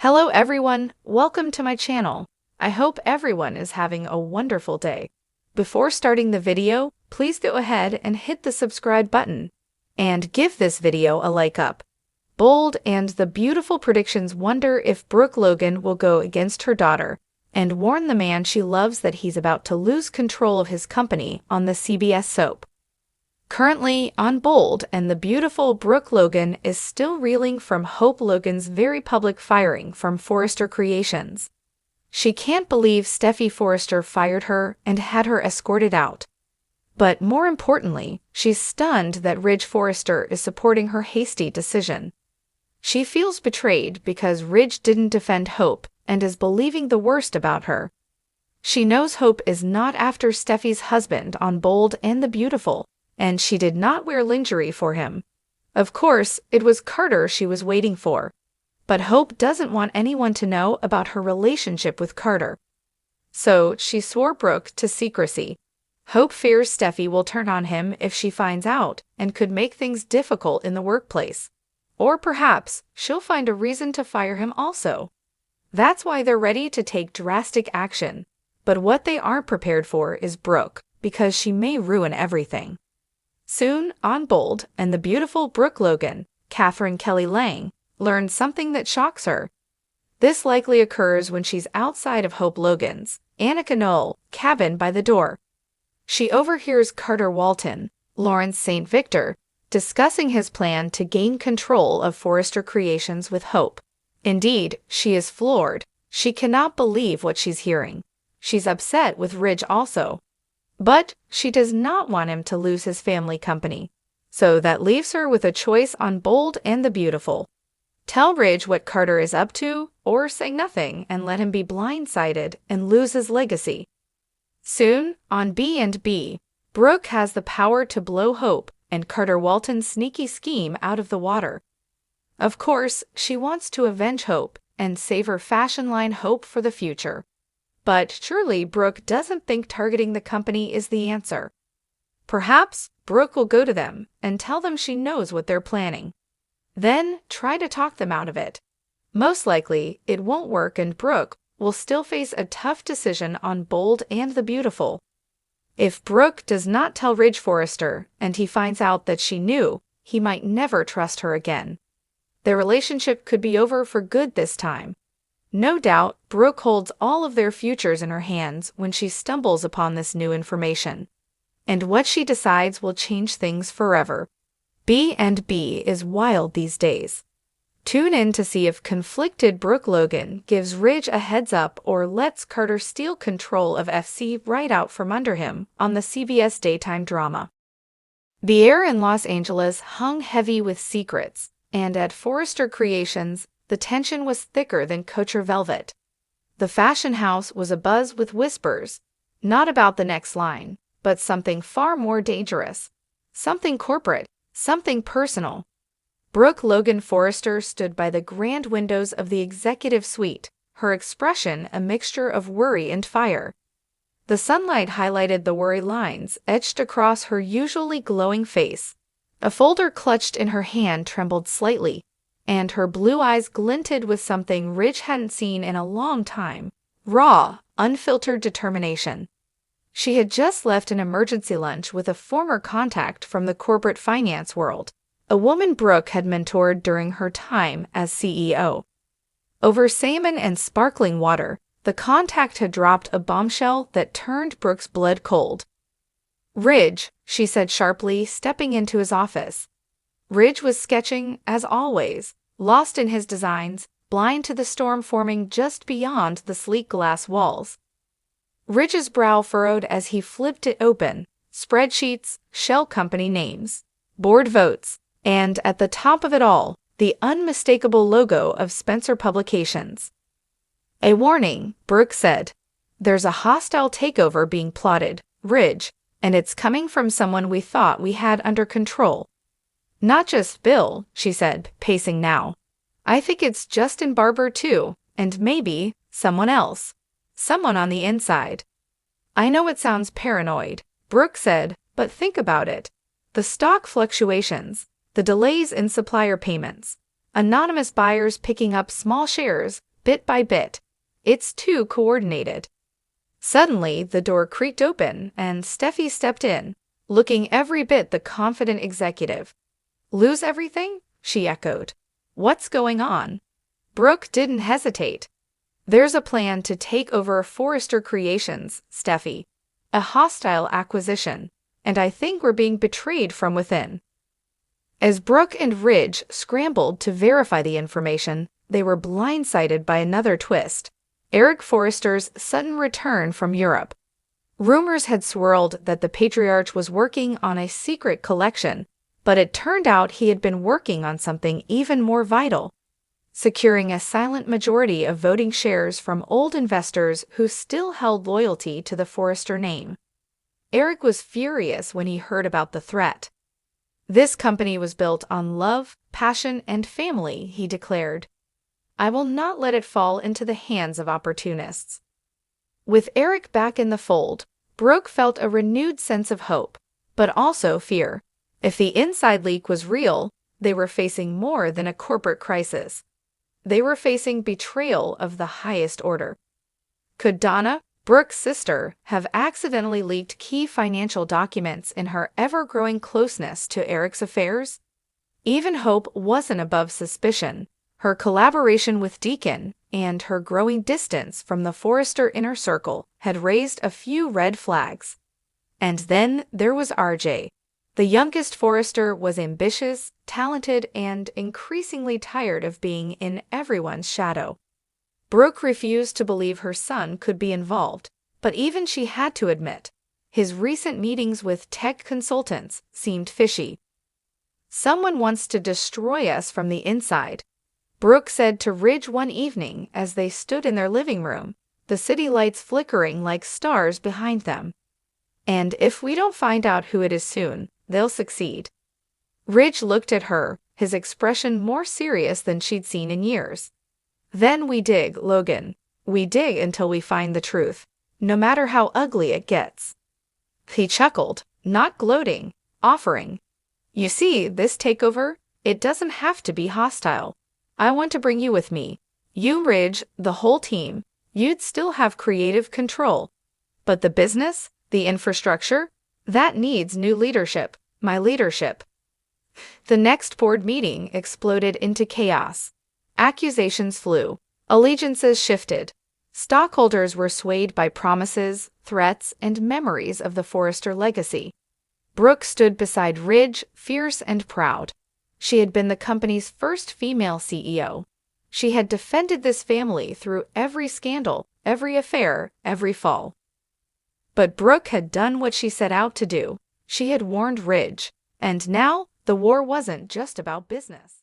Hello everyone, welcome to my channel. I hope everyone is having a wonderful day. Before starting the video, please go ahead and hit the subscribe button and give this video a like up. Bold and the beautiful predictions wonder if Brooke Logan will go against her daughter and warn the man she loves that he's about to lose control of his company on the CBS soap. Currently on Bold and the beautiful Brooke Logan is still reeling from Hope Logan's very public firing from Forrester Creations. She can't believe Steffy Forrester fired her and had her escorted out. But more importantly, she's stunned that Ridge Forrester is supporting her hasty decision. She feels betrayed because Ridge didn't defend Hope and is believing the worst about her. She knows Hope is not after Steffy's husband on Bold and the Beautiful, and she did not wear lingerie for him. Of course, it was Carter she was waiting for. But Hope doesn't want anyone to know about her relationship with Carter. So she swore Brooke to secrecy. Hope fears Steffy will turn on him if she finds out and could make things difficult in the workplace. Or perhaps she'll find a reason to fire him also. That's why they're ready to take drastic action. But what they aren't prepared for is Brooke, because she may ruin everything. Soon, on Bold and the beautiful Brooke Logan, Catherine Kelly Lang, learns something that shocks her. This likely occurs when she's outside of Hope Logan's, Annika Knoll, cabin by the door. She overhears Carter Walton, Lawrence St. Victor, discussing his plan to gain control of Forrester Creations with Hope. Indeed, she is floored. She cannot believe what she's hearing. She's upset with Ridge also. But she does not want him to lose his family company. So that leaves her with a choice on Bold and the Beautiful. Tell Ridge what Carter is up to, or say nothing and let him be blindsided and lose his legacy. Soon, on B&B, Brooke has the power to blow Hope and Carter Walton's sneaky scheme out of the water. Of course, she wants to avenge Hope and save her fashion line Hope for the future. But surely Brooke doesn't think targeting the company is the answer. Perhaps Brooke will go to them and tell them she knows what they're planning. Then try to talk them out of it. Most likely, it won't work and Brooke will still face a tough decision on Bold and the Beautiful. If Brooke does not tell Ridge Forrester and he finds out that she knew, he might never trust her again. Their relationship could be over for good this time. No doubt, Brooke holds all of their futures in her hands when she stumbles upon this new information. And what she decides will change things forever. B&B is wild these days. Tune in to see if conflicted Brooke Logan gives Ridge a heads up or lets Carter steal control of FC right out from under him on the CBS daytime drama. The air in Los Angeles hung heavy with secrets, and at Forrester Creations, the tension was thicker than kosher velvet. The fashion house was abuzz with whispers, not about the next line, but something far more dangerous. Something corporate, something personal. Brooke Logan Forrester stood by the grand windows of the executive suite, her expression a mixture of worry and fire. The sunlight highlighted the worry lines etched across her usually glowing face. A folder clutched in her hand trembled slightly, and her blue eyes glinted with something Ridge hadn't seen in a long time, raw, unfiltered determination. She had just left an emergency lunch with a former contact from the corporate finance world, a woman Brooke had mentored during her time as CEO. Over salmon and sparkling water, the contact had dropped a bombshell that turned Brooke's blood cold. "Ridge," she said sharply, stepping into his office. Ridge was sketching, as always, lost in his designs, blind to the storm forming just beyond the sleek glass walls. Ridge's brow furrowed as he flipped it open, spreadsheets, shell company names, board votes, and at the top of it all, the unmistakable logo of Spencer Publications. "A warning," Brooke said. "There's a hostile takeover being plotted, Ridge, and it's coming from someone we thought we had under control. Not just Bill," she said, pacing now. "I think it's Justin Barber too, and maybe someone else. Someone on the inside." "I know it sounds paranoid," Brooke said, "but think about it. The stock fluctuations, the delays in supplier payments, anonymous buyers picking up small shares, bit by bit. It's too coordinated. Suddenly, the door creaked open, and Steffi stepped in, looking every bit the confident executive. "Lose everything?" she echoed. "What's going on?" Brooke didn't hesitate. "There's a plan to take over Forrester Creations, Steffi. A hostile acquisition, and I think we're being betrayed from within." As Brooke and Ridge scrambled to verify the information, they were blindsided by another twist: Eric Forrester's sudden return from Europe. Rumors had swirled that the patriarch was working on a secret collection, but it turned out he had been working on something even more vital: securing a silent majority of voting shares from old investors who still held loyalty to the Forrester name. Eric was furious when he heard about the threat. "This company was built on love, passion, and family," he declared. "I will not let it fall into the hands of opportunists." With Eric back in the fold, Brooke felt a renewed sense of hope, but also fear. If the inside leak was real, they were facing more than a corporate crisis. They were facing betrayal of the highest order. Could Donna, Brooke's sister, have accidentally leaked key financial documents in her ever-growing closeness to Eric's affairs? Even Hope wasn't above suspicion. Her collaboration with Deacon and her growing distance from the Forrester inner circle had raised a few red flags. And then there was RJ. The youngest Forrester was ambitious, talented, and increasingly tired of being in everyone's shadow. Brooke refused to believe her son could be involved, but even she had to admit, his recent meetings with tech consultants seemed fishy. "Someone wants to destroy us from the inside," Brooke said to Ridge one evening as they stood in their living room, the city lights flickering like stars behind them. "And if we don't find out who it is soon, they'll succeed." Ridge looked at her, his expression more serious than she'd seen in years. "Then we dig, Logan. We dig until we find the truth, no matter how ugly it gets." He chuckled, not gloating, offering, "You see, this takeover, it doesn't have to be hostile. I want to bring you with me. You, Ridge, the whole team. You'd still have creative control. But the business, the infrastructure, that needs new leadership, my leadership." The next board meeting exploded into chaos. Accusations flew. Allegiances shifted. Stockholders were swayed by promises, threats, and memories of the Forrester legacy. Brooke stood beside Ridge, fierce and proud. She had been the company's first female CEO. She had defended this family through every scandal, every affair, every fall. But Brooke had done what she set out to do. She had warned Ridge. And now, the war wasn't just about business.